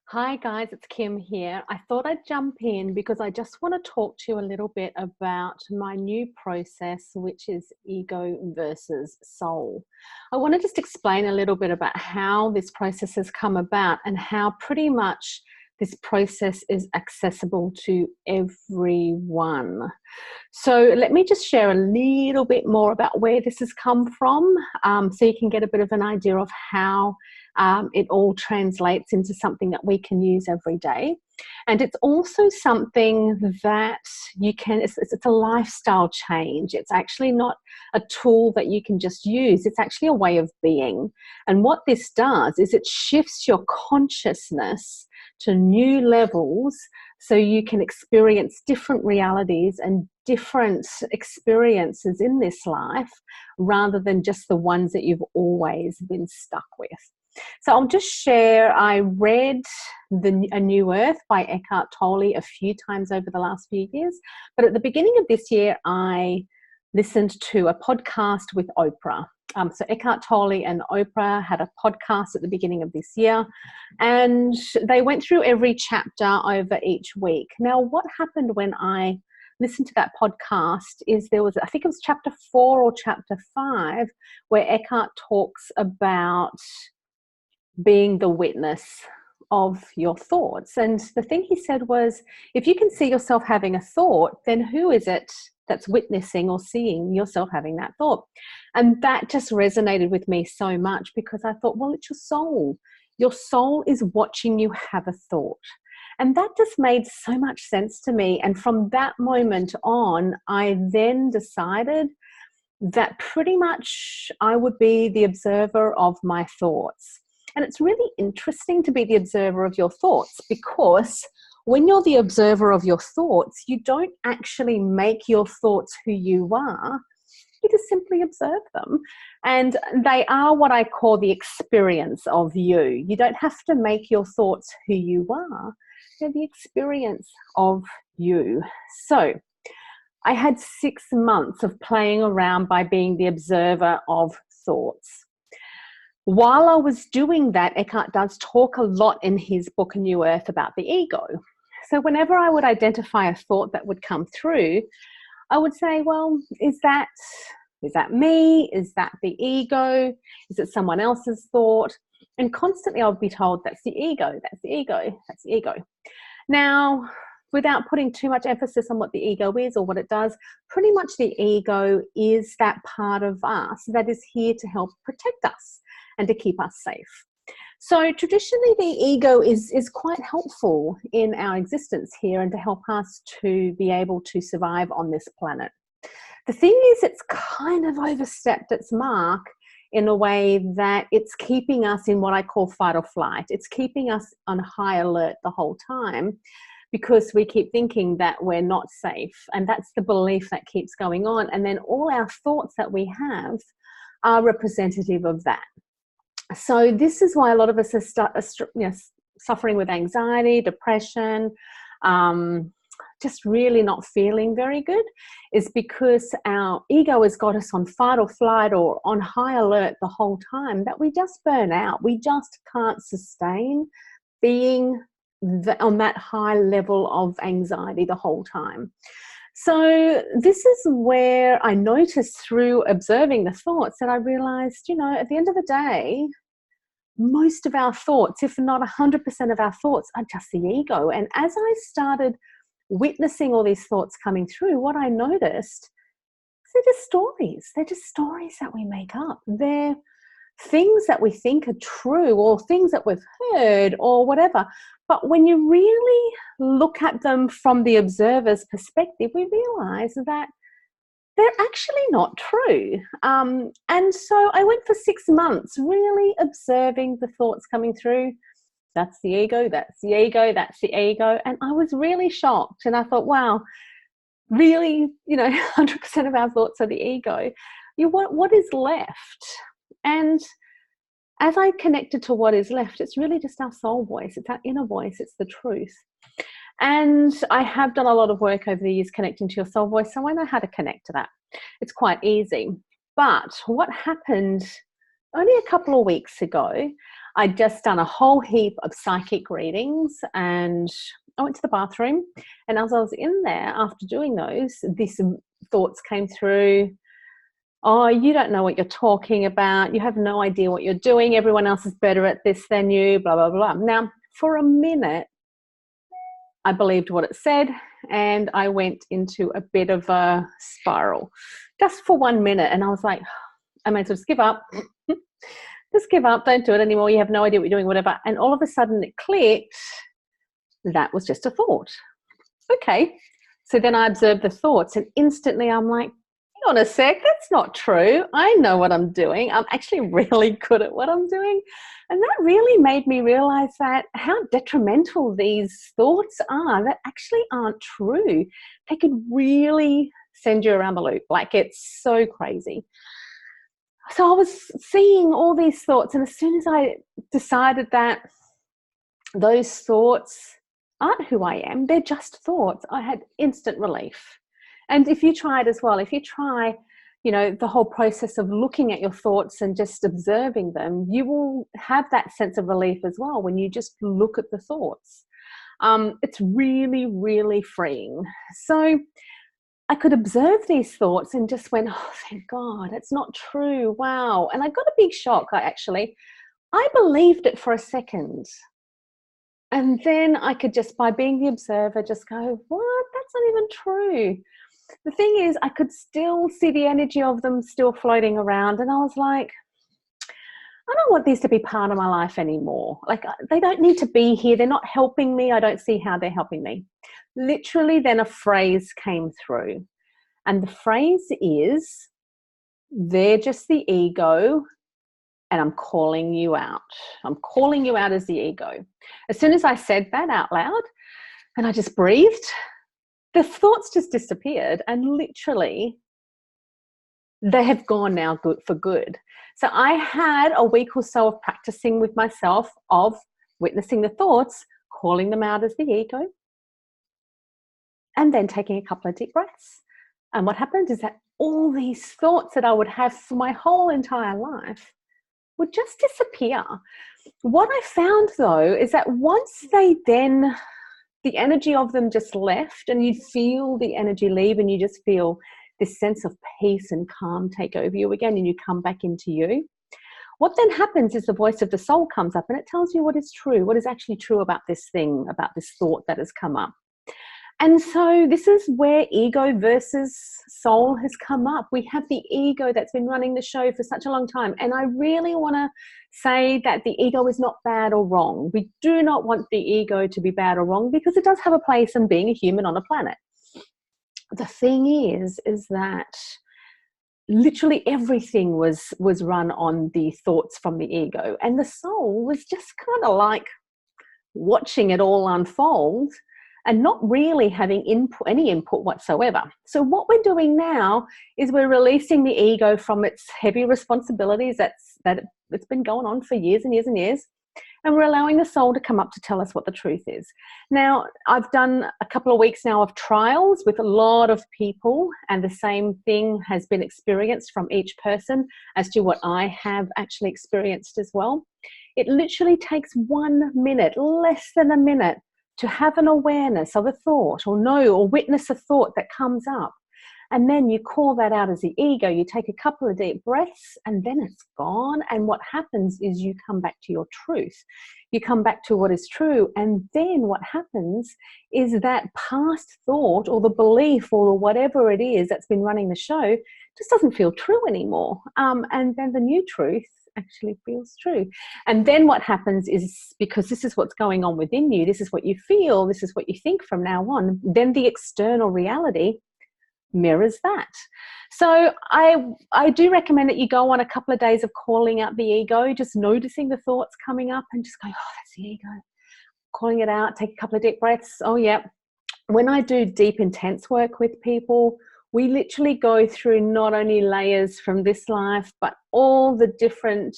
Hi guys, it's Kim here. I thought I'd jump in because I just want to talk to you a little bit about my new process, which is ego versus soul. I want to just explain a little bit about how this process has come about and how pretty much this process is accessible to everyone. So let me just share a little bit more about where this has come from, so you can get a bit of an idea of how it all translates into something that we can use every day. And it's also something that you can, it's a lifestyle change. It's actually not a tool that you can just use. It's actually a way of being. And what this does is it shifts your consciousness to new levels so you can experience different realities and different experiences in this life rather than just the ones that you've always been stuck with. So I'll just share, I read A New Earth by Eckhart Tolle a few times over the last few years, but at the beginning of this year, I listened to a podcast with Oprah. So Eckhart Tolle and Oprah had a podcast at the beginning of this year, and they went through every chapter over each week. Now, what happened when I listened to that podcast is there was, I think it was chapter 4 or chapter 5, where Eckhart talks about being the witness of your thoughts. And the thing he said was, if you can see yourself having a thought, then who is it that's witnessing or seeing yourself having that thought? And that just resonated with me so much because I thought, well, it's your soul. Your soul is watching you have a thought. And that just made so much sense to me. And from that moment on, I then decided that pretty much I would be the observer of my thoughts. And it's really interesting to be the observer of your thoughts because when you're the observer of your thoughts, you don't actually make your thoughts who you are. You just simply observe them. And they are what I call the experience of you. You don't have to make your thoughts who you are. They're the experience of you. So I had 6 months of playing around by being the observer of thoughts. While I was doing that, Eckhart does talk a lot in his book, A New Earth, about the ego. So whenever I would identify a thought that would come through, I would say, well, is that me? Is that the ego? Is it someone else's thought? And constantly I would be told, that's the ego, that's the ego, that's the ego. Now, without putting too much emphasis on what the ego is or what it does, pretty much the ego is that part of us that is here to help protect us and to keep us safe. So traditionally, the ego is quite helpful in our existence here and to help us to be able to survive on this planet. The thing is, it's kind of overstepped its mark in a way that it's keeping us in what I call fight or flight. It's keeping us on high alert the whole time because we keep thinking that we're not safe. And that's the belief that keeps going on. And then all our thoughts that we have are representative of that. So this is why a lot of us are suffering with anxiety, depression, just really not feeling very good, is because our ego has got us on fight or flight or on high alert the whole time that we just burn out. We just can't sustain being on that high level of anxiety the whole time. So this is where I noticed through observing the thoughts that I realized, at the end of the day, most of our thoughts, if not 100% of our thoughts, are just the ego. And as I started witnessing all these thoughts coming through, what I noticed is they're just stories. They're just stories that we make up. They're things that we think are true or things that we've heard or whatever. But when you really look at them from the observer's perspective, we realize that they're actually not true. And so I went for 6 months really observing the thoughts coming through. That's the ego, that's the ego, that's the ego. And I was really shocked. And I thought, wow, really, 100% of our thoughts are the ego. What is left? And as I connected to what is left, it's really just our soul voice. It's our inner voice. It's the truth. And I have done a lot of work over the years connecting to your soul voice, so I know how to connect to that. It's quite easy. But what happened only a couple of weeks ago, I'd just done a whole heap of psychic readings, and I went to the bathroom, and as I was in there after doing those, these thoughts came through. Oh, you don't know what you're talking about. You have no idea what you're doing. Everyone else is better at this than you, blah, blah, blah. Now, for a minute, I believed what it said, and I went into a bit of a spiral just for 1 minute. And I was like, I may as well just give up. Just give up. Don't do it anymore. You have no idea what you're doing, whatever. And all of a sudden it clicked. That was just a thought. Okay. So then I observed the thoughts, and instantly I'm like, hang on a sec, that's not true. I know what I'm doing. I'm actually really good at what I'm doing. And that really made me realize that how detrimental these thoughts are that actually aren't true. They could really send you around the loop. Like, it's so crazy. So I was seeing all these thoughts, and as soon as I decided that those thoughts aren't who I am, they're just thoughts, I had instant relief. And if you try it as well, if you try, the whole process of looking at your thoughts and just observing them, you will have that sense of relief as well when you just look at the thoughts. It's really, really freeing. So I could observe these thoughts and just went, oh, thank God, it's not true. Wow. And I got a big shock. I believed it for a second. And then I could just, by being the observer, just go, what? That's not even true. The thing is, I could still see the energy of them still floating around. And I was like, I don't want these to be part of my life anymore. Like, they don't need to be here. They're not helping me. I don't see how they're helping me. Literally, then a phrase came through. And the phrase is, they're just the ego, and I'm calling you out. I'm calling you out as the ego. As soon as I said that out loud and I just breathed, the thoughts just disappeared, and literally they have gone now for good. So I had a week or so of practicing with myself of witnessing the thoughts, calling them out as the ego, and then taking a couple of deep breaths. And what happened is that all these thoughts that I would have for my whole entire life would just disappear. What I found though is that once the energy of them just left, and you feel the energy leave, and you just feel this sense of peace and calm take over you again, and you come back into you. What then happens is the voice of the soul comes up, and it tells you what is true, what is actually true about this thing, about this thought that has come up. And so this is where ego versus soul has come up. We have the ego that's been running the show for such a long time. And I really want to say that the ego is not bad or wrong. We do not want the ego to be bad or wrong, because it does have a place in being a human on a planet. The thing is that literally everything was run on the thoughts from the ego. And the soul was just kind of like watching it all unfold, and not really having any input whatsoever. So what we're doing now is we're releasing the ego from its heavy responsibilities that it's been going on for years and years and years, and we're allowing the soul to come up to tell us what the truth is. Now, I've done a couple of weeks now of trials with a lot of people, and the same thing has been experienced from each person as to what I have actually experienced as well. It literally takes 1 minute, less than a minute, to have an awareness of a thought, or know or witness a thought that comes up. And then you call that out as the ego. You take a couple of deep breaths, and then it's gone. And what happens is you come back to your truth. You come back to what is true. And then what happens is that past thought, or the belief, or whatever it is that's been running the show, just doesn't feel true anymore. And then the new truth actually feels true. And then what happens is, because this is what's going on within you, this is what you feel, this is what you think from now on, then the external reality mirrors that. So I do recommend that you go on a couple of days of calling out the ego, just noticing the thoughts coming up and just going, oh, that's the ego. Calling it out, take a couple of deep breaths. Oh, yeah. When I do deep, intense work with people, we literally go through not only layers from this life, but all the different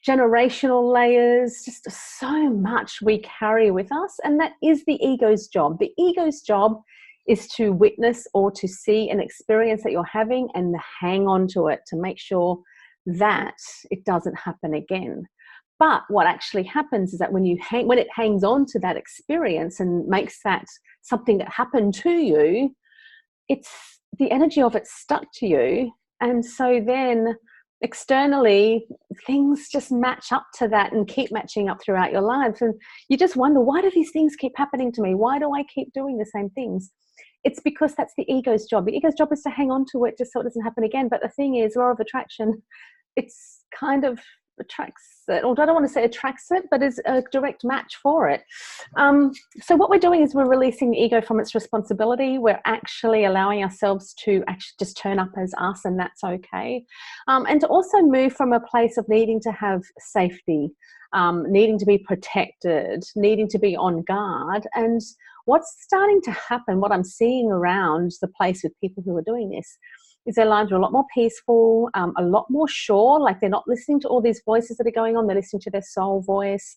generational layers, just so much we carry with us. And that is the ego's job. The ego's job is to witness or to see an experience that you're having and hang on to it to make sure that it doesn't happen again. But what actually happens is that when it hangs on to that experience and makes that something that happened to you, it's the energy of it stuck to you. And so then externally, things just match up to that and keep matching up throughout your life. And you just wonder, why do these things keep happening to me? Why do I keep doing the same things? It's because that's the ego's job. The ego's job is to hang on to it just so it doesn't happen again. But the thing is, law of attraction, it's kind of attracts it, or I don't want to say attracts it, but is a direct match for it. So what we're doing is we're releasing the ego from its responsibility. We're actually allowing ourselves to actually just turn up as us, and that's okay. And to also move from a place of needing to have safety, needing to be protected, needing to be on guard. And what's starting to happen, what I'm seeing around the place with people who are doing this, is their lives are a lot more peaceful, a lot more sure, like they're not listening to all these voices that are going on, they're listening to their soul voice,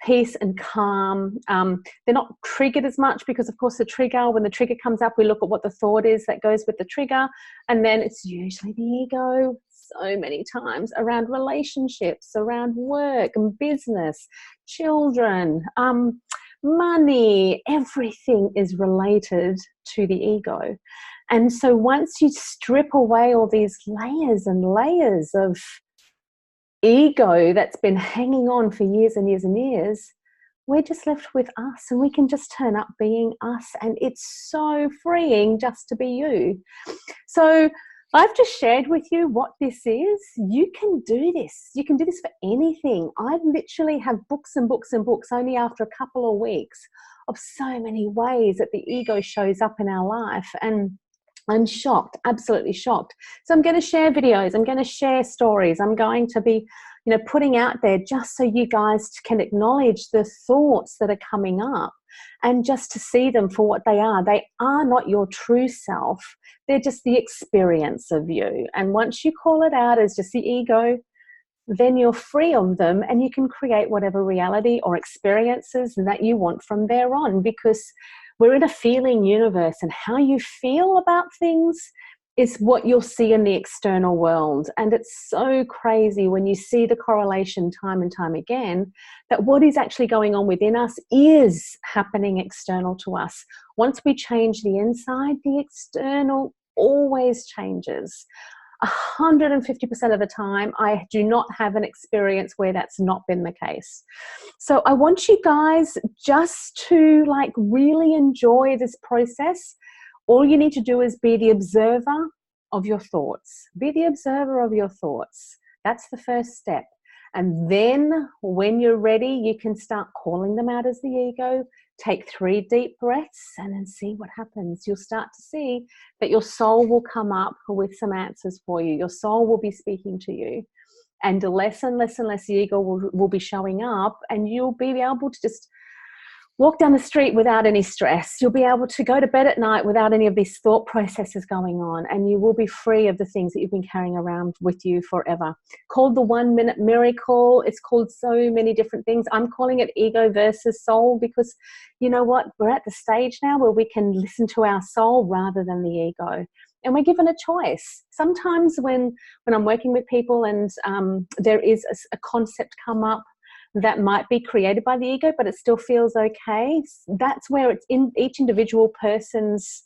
peace and calm. They're not triggered as much because, of course, when the trigger comes up, we look at what the thought is that goes with the trigger, and then it's usually the ego so many times around relationships, around work and business, children, money. Everything is related to the ego. And so once you strip away all these layers and layers of ego that's been hanging on for years and years and years, we're just left with us, and we can just turn up being us. And it's so freeing just to be you. So I've just shared with you what this is. You can do this. You can do this for anything. I literally have books and books and books only after a couple of weeks of so many ways that the ego shows up in our life. And I'm shocked, absolutely shocked. So I'm going to share videos. I'm going to share stories. I'm going to be, putting out there just so you guys can acknowledge the thoughts that are coming up and just to see them for what they are. They are not your true self. They're just the experience of you. And once you call it out as just the ego, then you're free of them, and you can create whatever reality or experiences that you want from there on, because we're in a feeling universe, and how you feel about things is what you'll see in the external world. And it's so crazy when you see the correlation time and time again that what is actually going on within us is happening external to us. Once we change the inside, the external always changes. 150% of the time, I do not have an experience where that's not been the case. So I want you guys just to really enjoy this process. All you need to do is be the observer of your thoughts. Be the observer of your thoughts. That's the first step. And then when you're ready, you can start calling them out as the ego. Take 3 deep breaths and then see what happens. You'll start to see that your soul will come up with some answers for you. Your soul will be speaking to you. And less and less and less the ego will be showing up, and you'll be able to just walk down the street without any stress. You'll be able to go to bed at night without any of these thought processes going on, and you will be free of the things that you've been carrying around with you forever. Called the 1 minute miracle. It's called so many different things. I'm calling it ego versus soul because you know what? We're at the stage now where we can listen to our soul rather than the ego. And we're given a choice. Sometimes when I'm working with people and there is a concept come up that might be created by the ego, but it still feels okay. That's where it's in each individual person's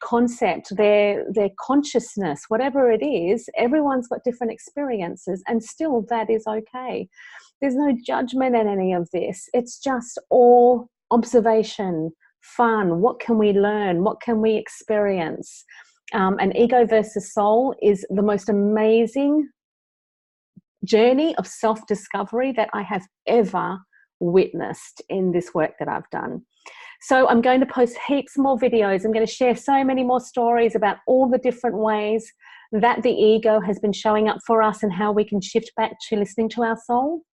concept, their consciousness, whatever it is. Everyone's got different experiences, and still that is okay. There's no judgment in any of this. It's just all observation, fun. What can we learn? What can we experience? And ego versus soul is the most amazing journey of self-discovery that I have ever witnessed in this work that I've done. So I'm going to post heaps more videos. I'm going to share so many more stories about all the different ways that the ego has been showing up for us and how we can shift back to listening to our soul,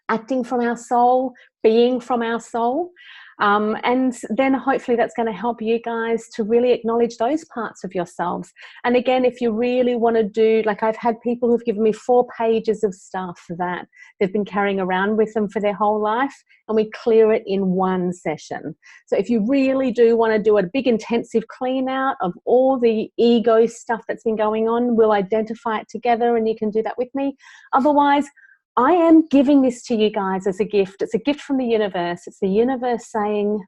acting from our soul, being from our soul. And then hopefully that's going to help you guys to really acknowledge those parts of yourselves. And again, if you really want to do, I've had people who've given me 4 pages of stuff that they've been carrying around with them for their whole life, and we clear it in 1 session. So if you really do want to do a big intensive clean out of all the ego stuff that's been going on, we'll identify it together and you can do that with me. Otherwise, I am giving this to you guys as a gift. It's a gift from the universe. It's the universe saying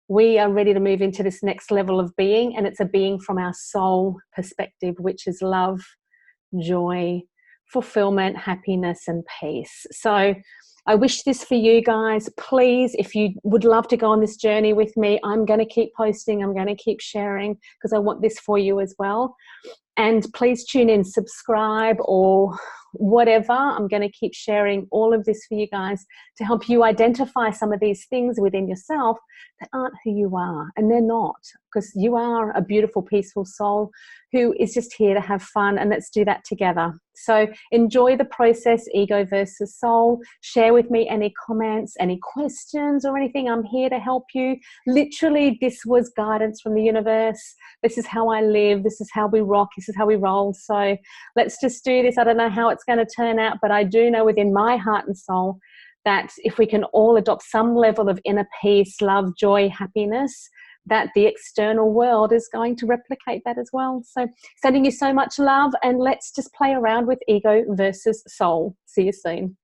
we are ready to move into this next level of being, and it's a being from our soul perspective, which is love, joy, fulfillment, happiness, and peace. So I wish this for you guys. Please, if you would love to go on this journey with me, I'm going to keep posting, I'm going to keep sharing, because I want this for you as well. And please tune in, subscribe, or whatever. I'm going to keep sharing all of this for you guys to help you identify some of these things within yourself that aren't who you are. And they're not, because you are a beautiful, peaceful soul who is just here to have fun, and let's do that together. So enjoy the process, ego versus soul. Share with me any comments, any questions or anything. I'm here to help you. Literally, this was guidance from the universe. This is how I live. This is how we rock. This is how we roll. So let's just do this. I don't know how it's going to turn out, but I do know within my heart and soul that if we can all adopt some level of inner peace, love, joy, happiness, that the external world is going to replicate that as well. So sending you so much love, and let's just play around with ego versus soul. See you soon.